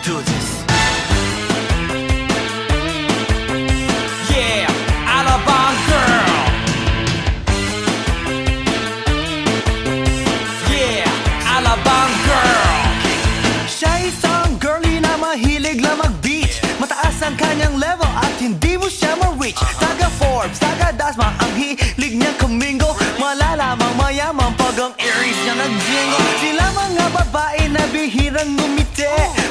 do this. Yeah, Alabang girl. Yeah, Alabang girl. Siya isang girlie na mahilig lang mag-beach. Mataas ang kanyang level at hindi mo siya ma-reach. Taga Forbes, taga Dasma, ang hilig niyang kamingo. Malalamang mayaman pag ang Aries niya nag-jingle. Sila mga babae na bihirang ngumiti.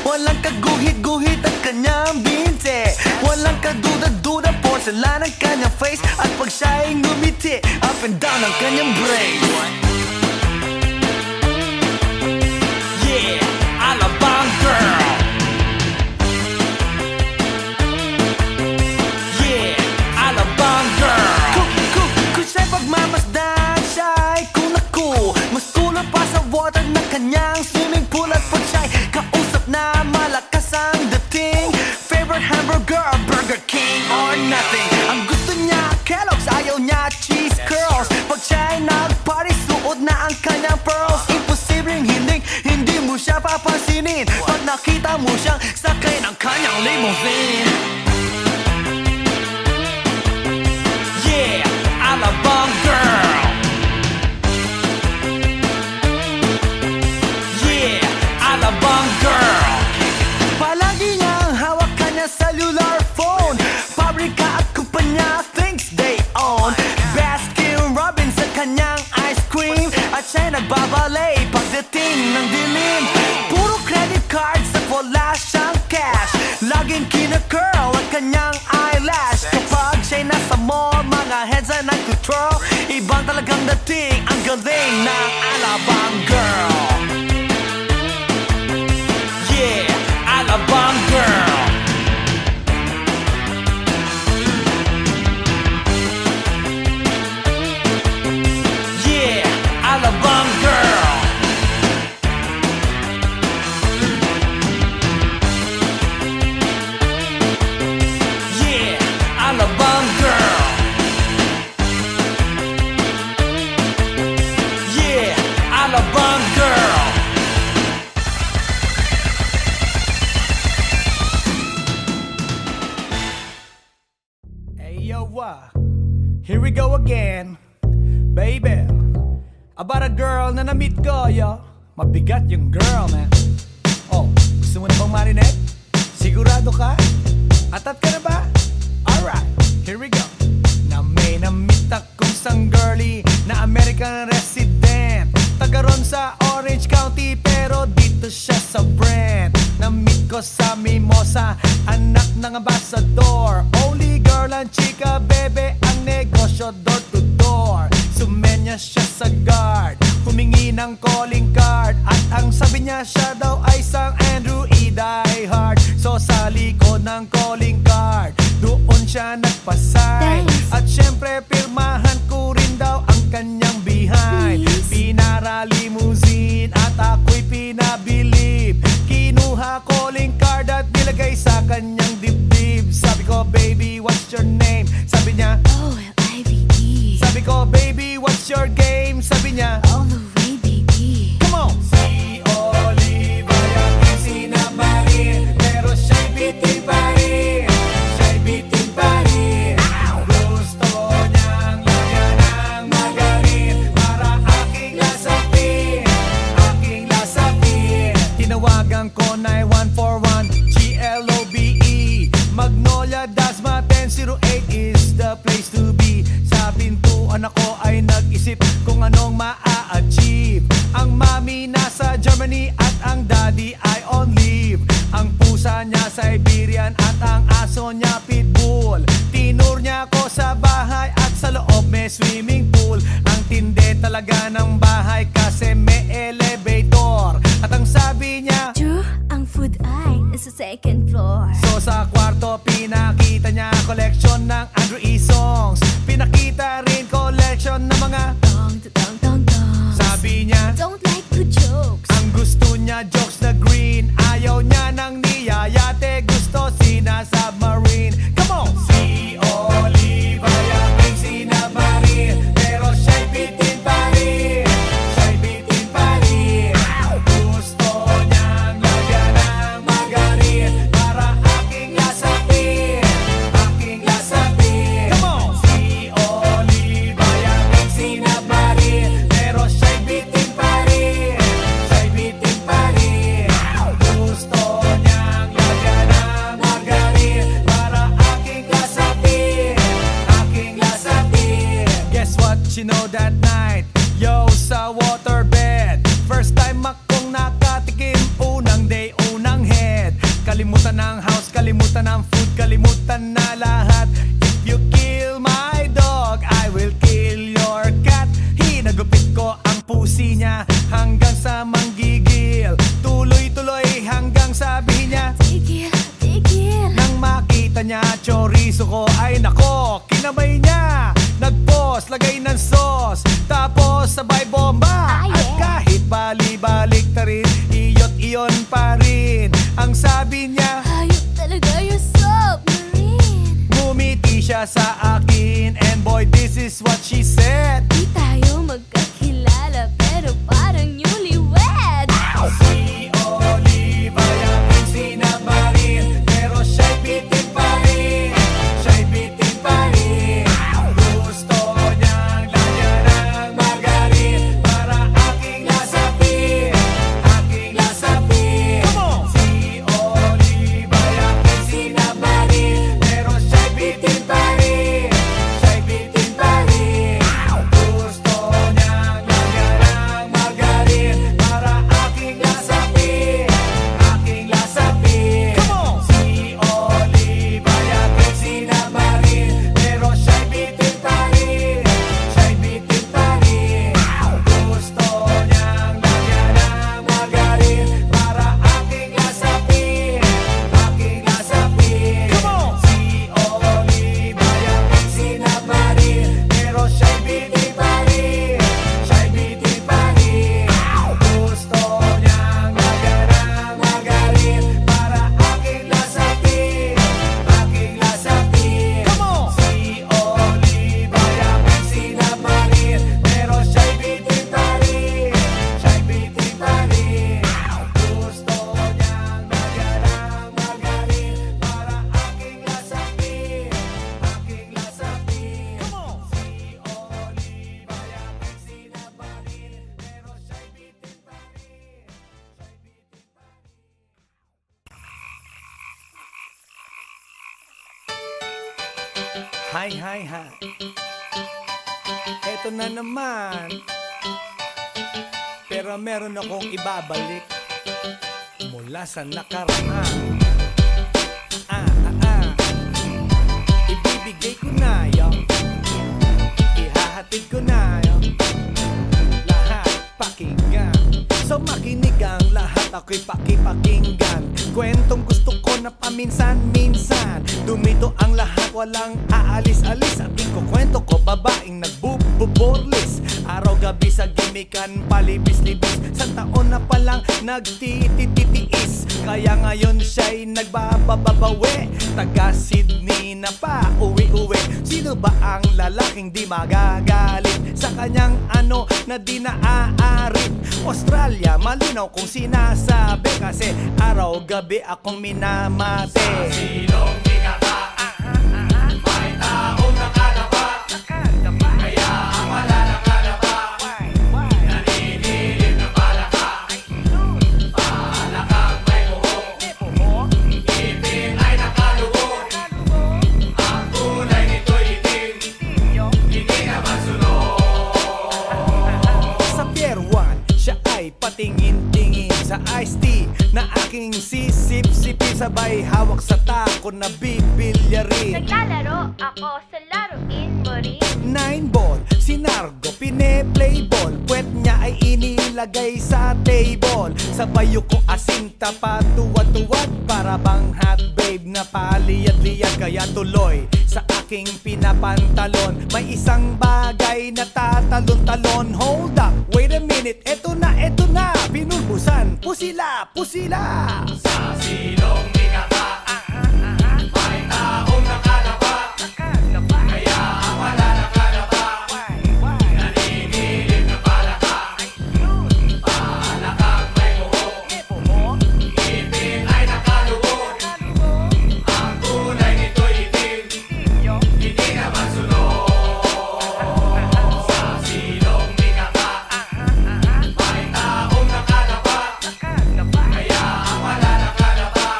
Walang kaguhit-guhit at kanyang binte. Walang kaduda-duda, porcelain ang kanyang face. At pag siya ay ngumiti, up and down ang kanyang brain. Yeah, Alabang girl. Pagmamasdan siya'y kunaku. Mas tulad pa sa water ng kanyang swimming pool. At pag siya'y kausap na malakas ang dating, favorite hamburger, Burger King or nothing. Ang gusto niya Kellogg's, ayaw niya cheese curls. Pag siya'y nag-party, suot na ang kanyang pearls. Imposibleng hindi mo siya papansinin pag nakita mo siyang sakay ng kanyang limousine. Yeah, Alabang girl. Yeah, Alabang girl. Palagi niyang hawak kanya cellular phone. Pabrika at kumpanya thinks they own. Baskin Robbins sa kanyang ice cream. At siya'y nagbabalay pagdating ng dilim. Puro credit cards at wala siyang cash. Laging kina-curl ang kanyang eyelash. Kapag siya'y nasa mall, mga heads ay nag-control. Ibang talagang dating, ang galing ng Alabang girl. Yeah, Alabang girl. Yeah, Alabang girl. Yeah, Alabang girl. Yeah, Alabang girl. Hey yo, here we go again, baby. About a girl na na-meet ko, yo. Mabigat yung girl, man. Oh, gusto mo na bang marinig? Sigurado ka? Atat ka na ba? Alright, here we go. Na may na-meet akong isang girlie na American resident. Taga ron sa Orange County pero dito siya sa Brent. Na-meet ko sa Mimosa, anak ng ambassador. Only girl and chika, bebe, ang negosyo door to door. Sumenya siya sa guard, humingi ng calling card. At ang sabi niya siya daw ay isang Andrew E. Diehard. So sa likod ng calling card, doon siya nagpasay. At syempre pirmahan ko rin daw ang kanyang behind. Pinara limousine at ako'y pinabilib. Kinuha calling card at nilagay sa kanyang dibdib. Sabi ko, baby, what's your name? Sabi niya, O-L-I-V-E. Sabi ko, baby, what's your game? Sabi niya, all the way, baby. Come on! Si Olive ay aking sinamarin, pero siya'y bitin pa rin. Siya'y bitin pa rin. Gusto niyang lagyan ng magarin para aking lasapin, aking lasapin. Tinawagan ko 9141 GLOBE. Magnolia, Dasma 1008 is the place to be. Sa pintuan ako ay nag-isip kung anong maa-achieve. Ang mami nasa Germany at ang daddy ay on leave. Ang pusa niya Siberian at ang aso niya pitbull. Tinur niya ako sa bahay at sa loob may swimming pool. Ang tindi talaga ng bahay kasi may elevator. At ang sabi niya, True, ang food ay nasa second floor. so sa kwarto pinakita niya collection ng Andrew E. songs. Pinakita rin collection ng mga Tong, tong, tong, tong. sabi niya, Don't like good jokes. ang gusto niya jokes na green. Ayaw niya ng niyayate, gusto sina-submarine. Come on! Si Olive ay aking sinabarin, pero siya'y bitin pa rin. Siya'y bitin pa rin. Gusto niyang lagyan ng magarin kalimutan na lahat. If you kill my dog, I will kill your cat. Hinagupit ko ang pusi niya hanggang sa manggigil. Tuloy-tuloy hanggang sabi niya, tigil, tigil. nang makita niya chorizo ko, ay nako, kinabay niya. Nagpos, lagay ng sauce, tapos sabay bomba. Ah, yeah. At kahit bali-balik ta rin, iyot iyon pa rin. Ang sabi niya, Hayop talaga yung submarine. ngumiti siya sa akin, and boy, this is what she said. Di tayo magkakilala pero parang newlywed. Si Oliva yakin sinabarin, pero siya'y bitin pa rin. Siya'y bitin pa rin. Gusto niyang lagyan ng margarin para aking lasapin, aking lasapin. Si Oliva yakin sinabarin, pero siya'y bitin pa rin. Siya'y bitin pa rin. Gusto niyang lagyan ng margarin para aking lasapin, aking lasapin. Si Oliva yakin sinabarin, pero siya'y bitin pa rin. Siya'y bitin pa rin. Gusto niyang lagyan ng margarin para aking lasapin, aking lasapin. Si Oliva yakin sinabarin, pero siya'y bitin pa rin. Siya'y bitin pa rin. Gusto niyang lagyan ng margarin para aking lasapin, aking lasapin. Si Oliva yakin sinabarin, pero siya'y bitin pa rin. Siya'y bitin pa rin. Gusto niyang lagyan ng margarin para aking lasapin, aking lasapin. Si Oliva yakin sinabarin, pero siya'y bitin pa rin. Siya'y bitin pa rin. Hi, hi, hi. Eto na naman. Pero meron akong ibabalik mula sa nakaraan. Ibibigay ko na yun, ihahatid ko na yun, lahat pakinggan. So makinig ang lahat, ako'y pakipakinggan. Kwentong gusto ko na paminsan-minsan. Dumito ang lahat, walang aalis-alis. At ikukwento ko, babaeng nagbububorlis. Araw-gabi sa gimikan, palibis-libis. Sa taon na palang nagtititiis. Kaya ngayon siya'y nagbababawi. Taga Sydney na pa, uwi-uwi. Sino ba ang lalaking di magagalit sa kanyang ano na di naaarit? Australia, malinaw kung sinasabi, kasi araw-gabi akong minamate. Sa silong di kata, may taong nakalapa. Kaya ang wala nakalapa, naninilig na palaka. Palakang may buhok, ngipin ay nakalubog. Ang kulay nito'y itim, hindi naman sunog. Sa Pier 1, siya ay patingin-tingin sa iced tea na aking sisip-sipin. Sabay hawak sa tako na bibilyarin. Naglalaro ako sa laruin mo rin. 9 ball, si Nargo pine-play ball. Puwet niya ay inilagay sa table. Sabay ko asinta pa tuwad-tuwad, para bang hot babe na paliyad-liyad. Kaya tuloy sa aking pinapantalon may isang bagay na tatalon-talon. Hold up, wait a minute, eto na, pinulbusan, pusila, pusila. Sa silong di kata, may taong nakalapa. Kaya ang wala nakalapa, naninilig na palaka. Palakang may buhok, ngipin ay nakalubog. Ang kulay nito'y itim, hindi naman sunog. Sa silong di kata, may taong nakalapa. Kaya ang wala nakalapa,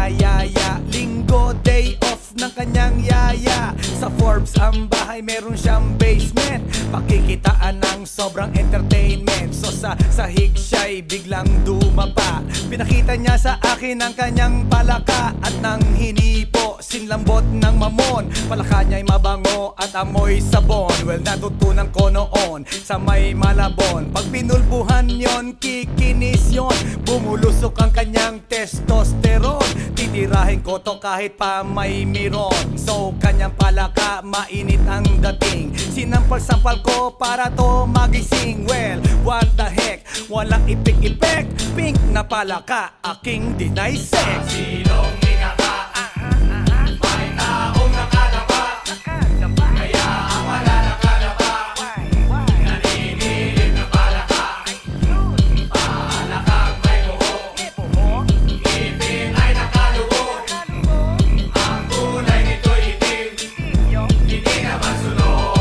yayaya. Linggo, day off ng kanyang yaya. Sa Forbes ang bahay, meron siyang basement. Pakikitaan ng sobrang entertainment. So sa sahig siya'y biglang dumapa. Pinakita niya sa akin ang kanyang palaka. At nang hinipo, sinlambot ng mamon. Palaka niya'y mabango at amoy sabon. Well, natutunan ko noon sa may Malabon. Pag pinulbuhan yon, kikinis yon. Bumulusok ang kanyang testosterone. Titirahin ko to kahit pa may miron. So kanyang palaka, mainit ang dating. Sinampal-sampal ko para to magising. Well, what the heck, walang ipik-ipek. Pink na palaka, aking deny sex. Silong ikaka, may taong nakadapa. Kaya ang wala nakadapa. Naninilip na palaka. Palakang may buho. Ngipin ay nakalubog. Ang kulay nito'y itim. Hindi naman sunod.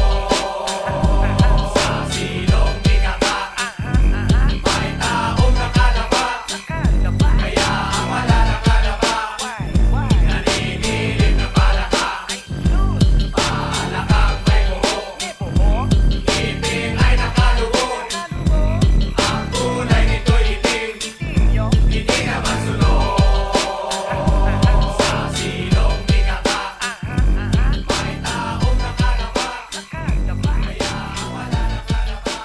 Sa silong ikaka, may taong nakadapa. Kaya ang wala nakadapa. Naninilip na palaka. Palakang may buho. Ngipin ay nakalubog. Ang kulay nito'y itim. Hindi naman sunod. Sa silong ikaka, may taong nakadapa. Kaya ang wala nakadapa.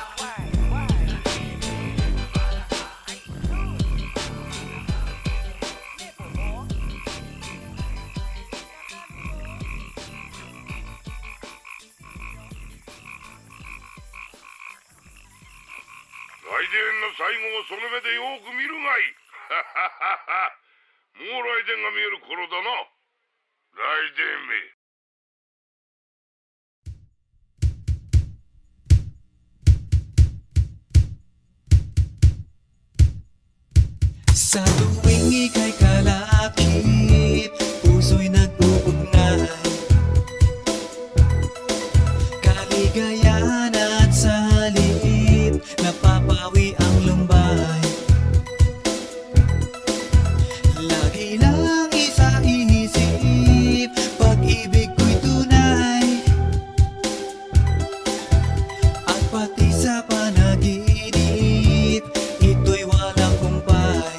来電の最後をその目でよく見るがいい。もう来電が見える頃だな。来電め。Sa tuwing ika'y kalakip, puso'y nag-uugnay. Kaligayahan at sa halip, napapawi ang lumbay. Lagi lang isa inisip, pag-ibig ko'y tunay. At pati sa panaginip, ito'y walang kumpay.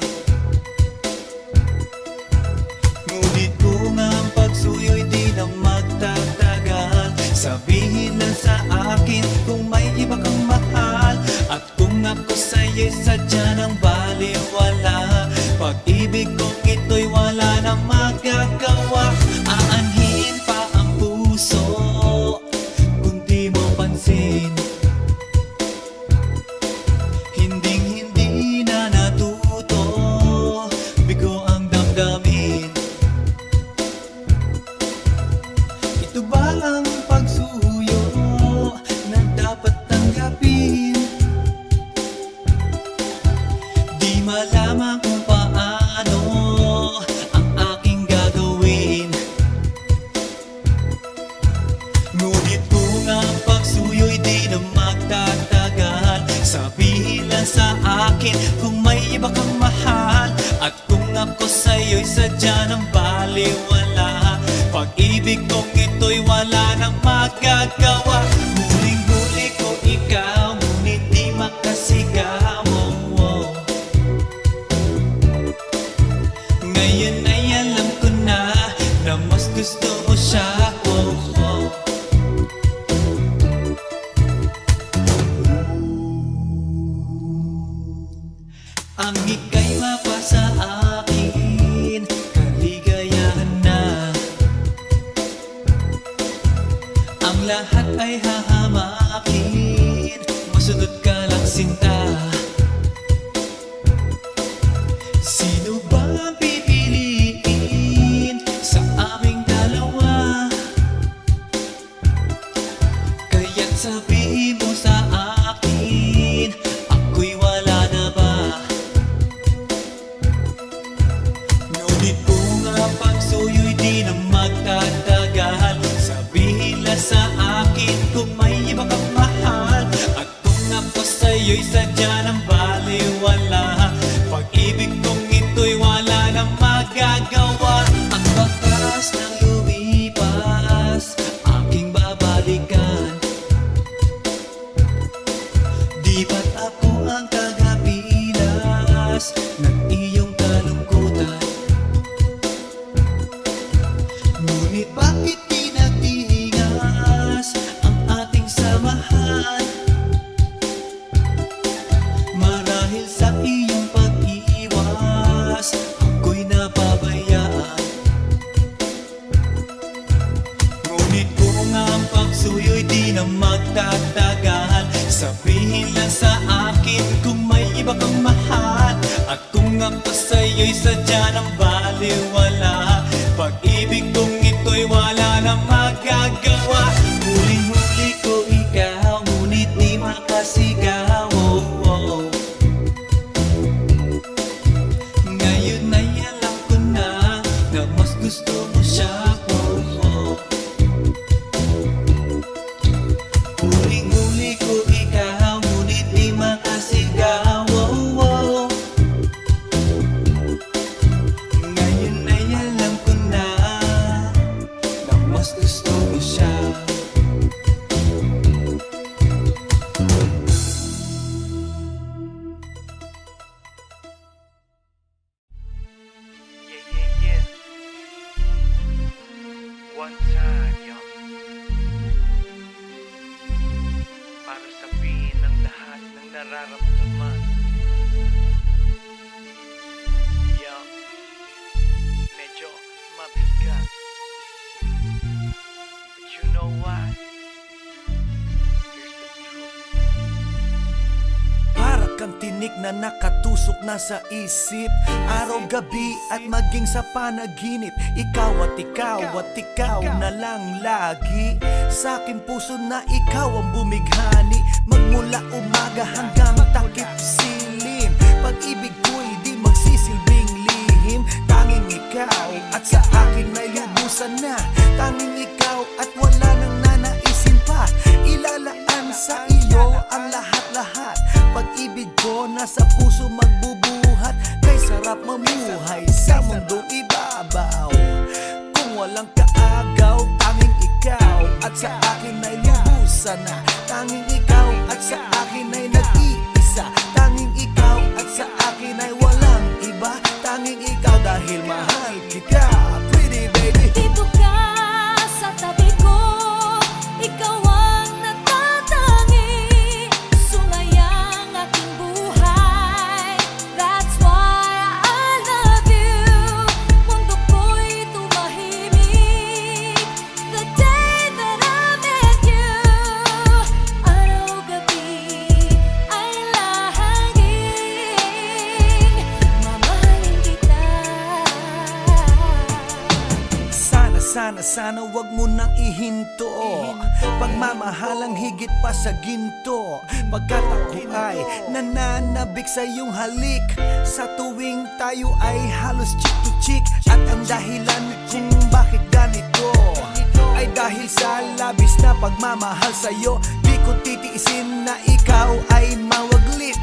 Ngunit kung ang pagsuyo'y di na magtatagal, sabihin lang sa akin kung may iba kang mahal. At kung ako sa'yo'y sadya ng baliwala, pag-ibig kong ito'y wala na magagawa. Aanhin pa ang puso kung di mo pansin. Hinding-hindi na natuto, bigo ang damdamin. Ito ba ang pagsuyo na dapat tanggapin? Di malaman kung paano ang aking gagawin. Ngunit kung ang pagsuyo'y di na magtatagal, sabihin lang sa akin kung may iba kang mahal. At kung ako sa'yo'y sadya ng baliwala, pag-ibig kong ito'y wala nang magagawa. Huling-huli ko ikaw, ngunit di makasigaw. Ngayon ay alam ko na mas gusto mo siya. Ang ika'y mapasa akin, kaligayahan na. Ang lahat ay hahamakin, masunod ka lang sinta. Sino ba ang pipiliin sa aming dalawa? Kaya't sabihin mo sa akin, ako'y wala na ba? Ngunit kung ang pagsuyo'y di na magtatagal, sabihin lang sa akin kung may iba kang mahal. At kung ako sa'yo'y sadya ito'y sadya ng baliwala. Pag-ibig kong ito'y wala na magagawa. Huling-huli ko ikaw, ngunit di makasigaw. Ngayon ay alam ko na mas gusto mo siya. Huling-huli ko ikaw, ngunit di makasigaw. Ngayon ay alam ko na mas gusto mo siya. Yeah. One time, yo. Para sabihin ang lahat ng nararamdaman. Yo. Medyo mabigat. But you know what? Here's the truth. Para kang tinik na nakatusok na sa isip, araw-gabi at maging sa panaginip. Ikaw at ikaw na lang lagi. Sa aking puso na ikaw ang bumighani. Magmula umaga hanggang takip silim. Pag-ibig ko'y di magsisilbing lihim. Tanging ikaw at sa akin may lubusan na. Tanging ikaw at wala nang nanaisin pa. Ilalaan sa iyo ang lahat-lahat. Pag-ibig ko nasa puso magbubuhat. Kay sarap mamuhay sa mundong ibabaw. Kung walang kaagaw, tanging ikaw at sa akin ay lubusan na. Tanging ikaw at sa akin ay nag-iisa. Tanging ikaw at sa akin ay walang iba. Tanging ikaw dahil mahal kita, pretty baby. Dito ka sa tabi ko, ikaw ang natatangi. Sumayang aking buhay, that's why I love you. Mundo ko'y tumahimik the day that I met you. Araw-gabi ay lahaging mamahalin kita. Sana wag mo nang ihinto. Pagmamahalang higit pa sa ginto. Pagkat ako ay nananabik sa iyong halik. Sa tuwing tayo ay halos cheek to cheek. At ang dahilan kung bakit ganito ay dahil sa labis na pagmamahal sa'yo. Di ko titiisin na ikaw ay mawaglit.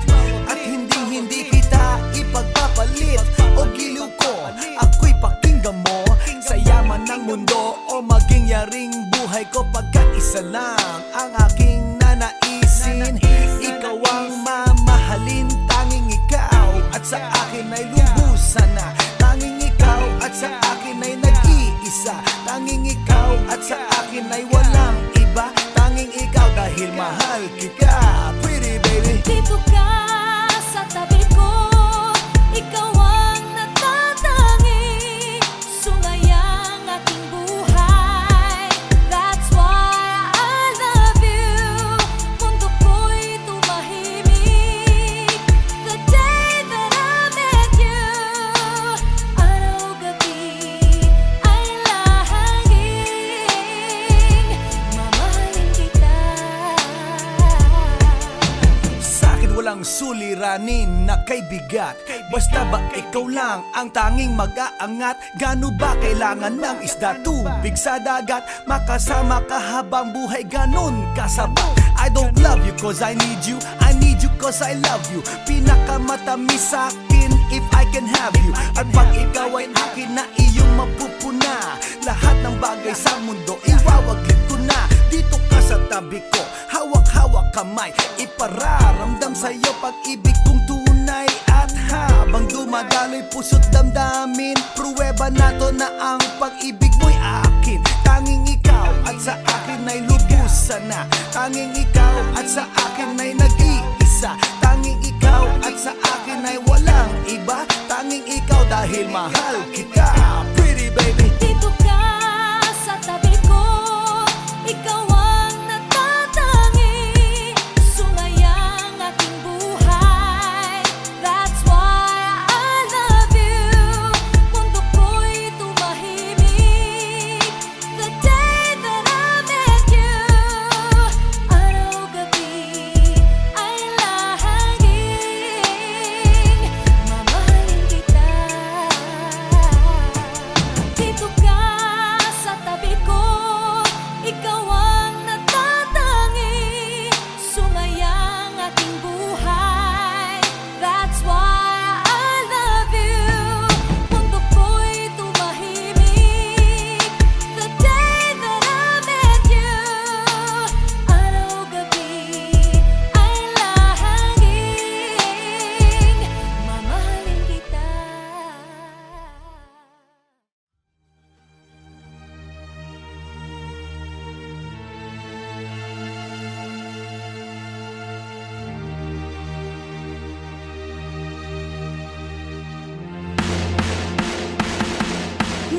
At hindi kita ipagpapalit. O giliw ko, ako'y pakinggan mo. Sa yaman ng mundo o maging yaring buhay ko. Pagkat isa lang ang aking nanaisin. Ikaw ang mamahalin, tanging ikaw at sa akin ay lubusan na. Tanging ikaw at sa akin ay nag-iisa. Tanging ikaw at sa akin ay walang iba. Tanging ikaw dahil mahal kita, pretty baby. Dito ka sa tabi ko, ikaw ang natatangi. Sumayang aking buhay, that's why I love you. Mundo ko'y tumahimik the day that I met you. Araw-gabi ay lahaging mamahalin kita. Sa akin walang suliranin na kay bigat. Basta ba ikaw lang ang tanging mag-aangat? Gano ba kailangan ng isda, tubig sa dagat? Makasama ka habang buhay, ganun kasapat. I don't love you cause I need you, I need you cause I love you. Pinakamatamis sa akin if I can have you. At pag ikaw ay akin na iyong mapupuna. Lahat ng bagay sa mundo iwawaglit ko na. Dito ka sa tabi ko, hawak-hawak kamay. Ipararamdam sa'yo pag-ibig kong tunay. At habang dumadaloy puso't damdamin, pruweba na to na ang pag-ibig mo'y akin. Tanging ikaw at sa akin ay lubusan na. Tanging ikaw at sa akin ay nag-iisa. Tanging ikaw at sa akin ay walang iba. Tanging ikaw dahil mahal kita, pretty baby. Dito ka sa tabi ko, ikaw ang natatangi. Sumayang aking buhay, that's why I love you.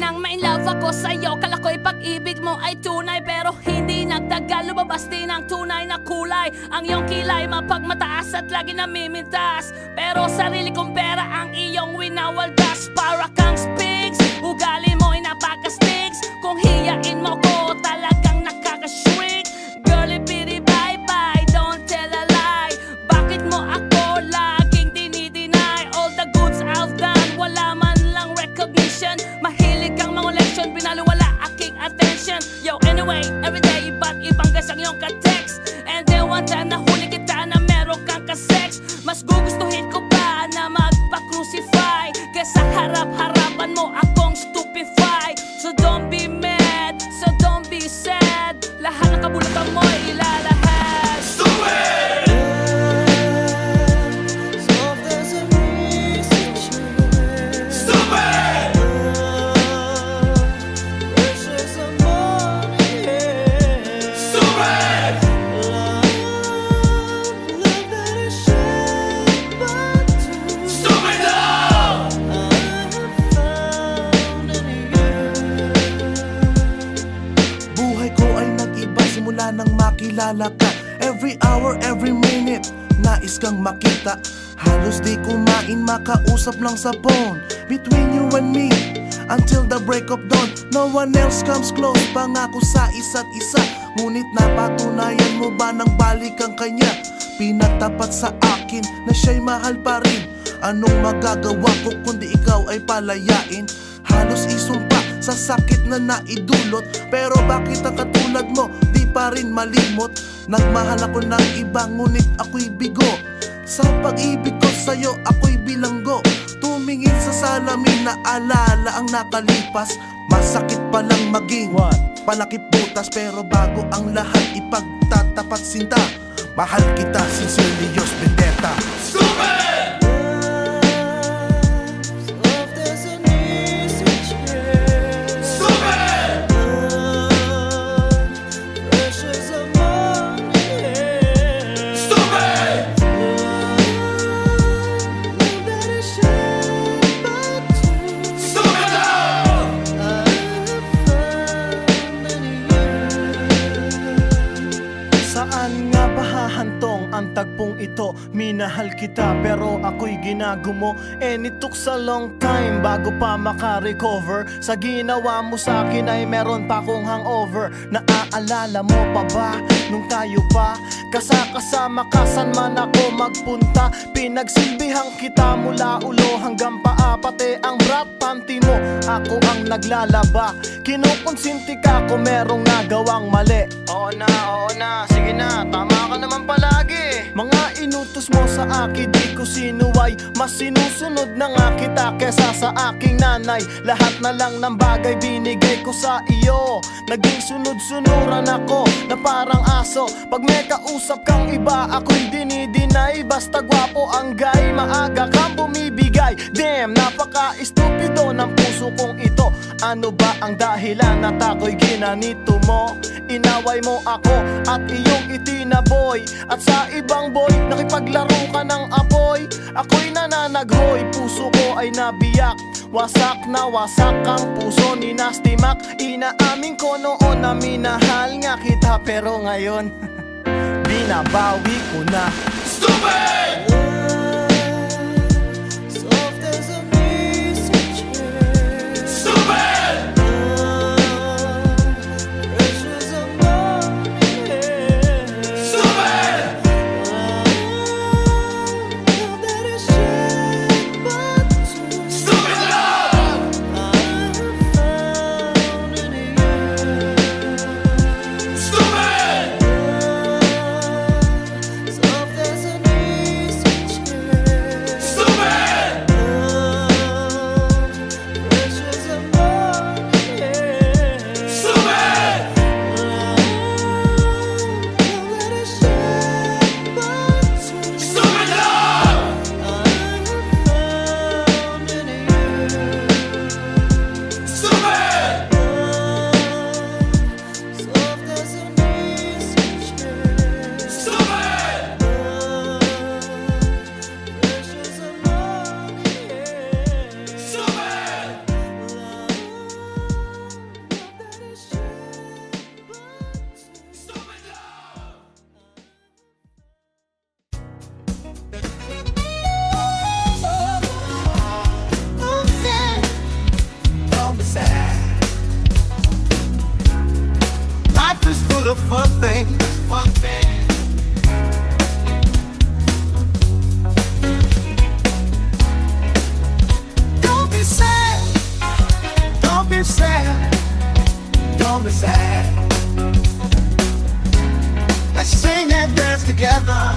nang ma-inlove ako sa'yo. Kala ko'y pag-ibig mo ay tunay, pero hindi nagtagal, lumabas din ang tunay na kulay. Ang iyong kilay mapagmataas at lagi namimintas, pero sarili kong pera ang iyong winawaldas. Para kang spigs, ugali mo'y napaka-stigs. Kung hiyain mo ko, talagang nakaka-shrink. Girlie bitty bye-bye, don't tell a lie. Bakit mo ako laging dinideny? All the goods I've done, wala man lang recognition. Mahilig kang mga leksyon, pinaliwala aking attention. Yo, anyway, everyday, iba't ibang gas ang iyong ka-text. And then one time nahuli kita na meron kang ka-sex. Mas gugustuhin ko pa na magpa-crucify kesa harap-harapan mo akong stupefy. So don't be mad, so don't be sad. Lahat ng kabulutan mo ilalahad. Stupid! Stupid! Stupid! Stupid love! Buhay ko ay nag-iba simula nang makilala ka. Every hour, every minute, nais kang makita. Halos di kumain, makausap lang sa phone. Between you and me, until the break of dawn. No one else comes close, pangako sa isa't isa. Ngunit napatunayan mo ba nang balik ang kanya? Pinagtapat sa akin na siya'y mahal pa rin. Anong magagawa ko kundi ikaw ay palayain? Halos isumpa sa sakit na naidulot, pero bakit ang katulad mo di pa rin malimot? Nagmahal ako ng iba ngunit ako'y bigo. Sa pag-ibig ko sa'yo ako'y bilanggo. Tumingin sa salamin na alala ang nakalipas. Masakit palang maging palakip butas, pero bago ang lahat ipagtatapat sinta. Mahal kita, sincerely yours, Vendetta. Stupid! Saan nga ba hahantong ang tagpong ito? Minahal kita pero ako'y ginagumo. And it took a long time bago pa maka-recover. Sa ginawa mo sa'kin ay meron pa akong hangover. Naaalala mo pa ba nung tayo pa kasama ka, saan man ako magpunta? Pinagsilbihan kita mula ulo hanggang paa, pati ang bra panty mo ako ang naglalaba. Kinukonsinti ka kung merong nagawang mali. Oo na, sige na, tama ka naman palagi. Mga inutos mo sa akin di ko sinuway. Mas sinusunod na nga kita kesa sa aking nanay. Lahat na lang ng bagay binigay ko sa iyo. Naging sunod-sunuran ako na parang aso. Pag may kausap kang iba ako'y dinidinay. Basta gwapo ang guy, maaga kang bumibigay. Damn, napaka-estupido ng puso kong ito. Ano ba ang dahilan at ako'y ginanito mo? Inaway mo ako at iyong itinaboy. At sa ibang boy, nakipaglaro ka ng apoy. Ako'y nananaghoy, puso ko ay nabiyak. Wasak na wasak ang puso ni Nasty Mac. Inaamin ko noon na minahal nga kita, pero ngayon binabawi ko na. Stupid! beautiful thing. Don't be sad, don't be sad, don't be sad. Let's sing and dance together.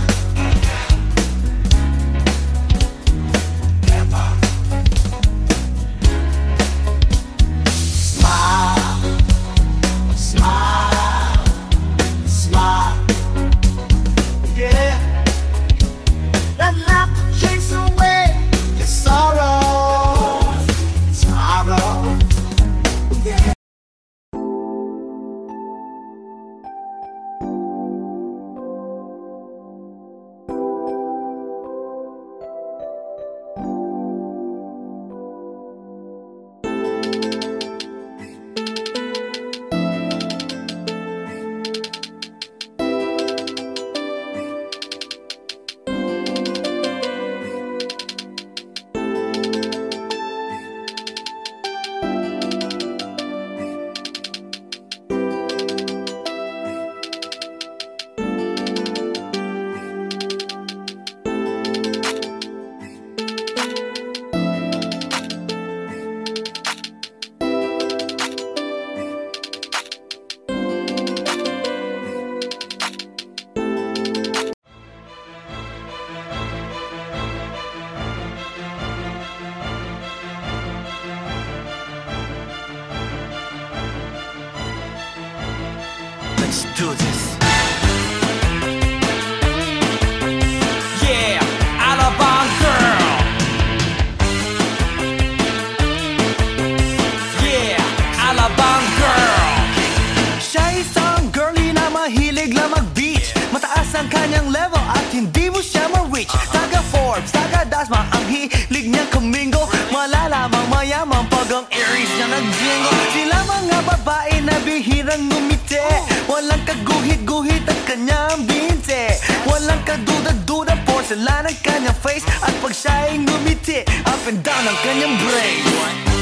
Let's do this. Yeah, Alabang girl. Yeah, Alabang girl. Siya isang girlie na mahilig lang mag-beach. Mataas ang kanyang level at hindi mo siya ma-reach. Taga Forbes, taga Dasma, ang hilig niya kumingo. Malalamang mayaman pag ang earrings niya nag-jingle. Sila mga babae na bihirang ngumiti. Walang kaguhit-guhit ang kanyang binte. Walang kaduda-duda, porcelain ang kanyang face. At pag siya'y ngumiti, up and down ang kanyang brain.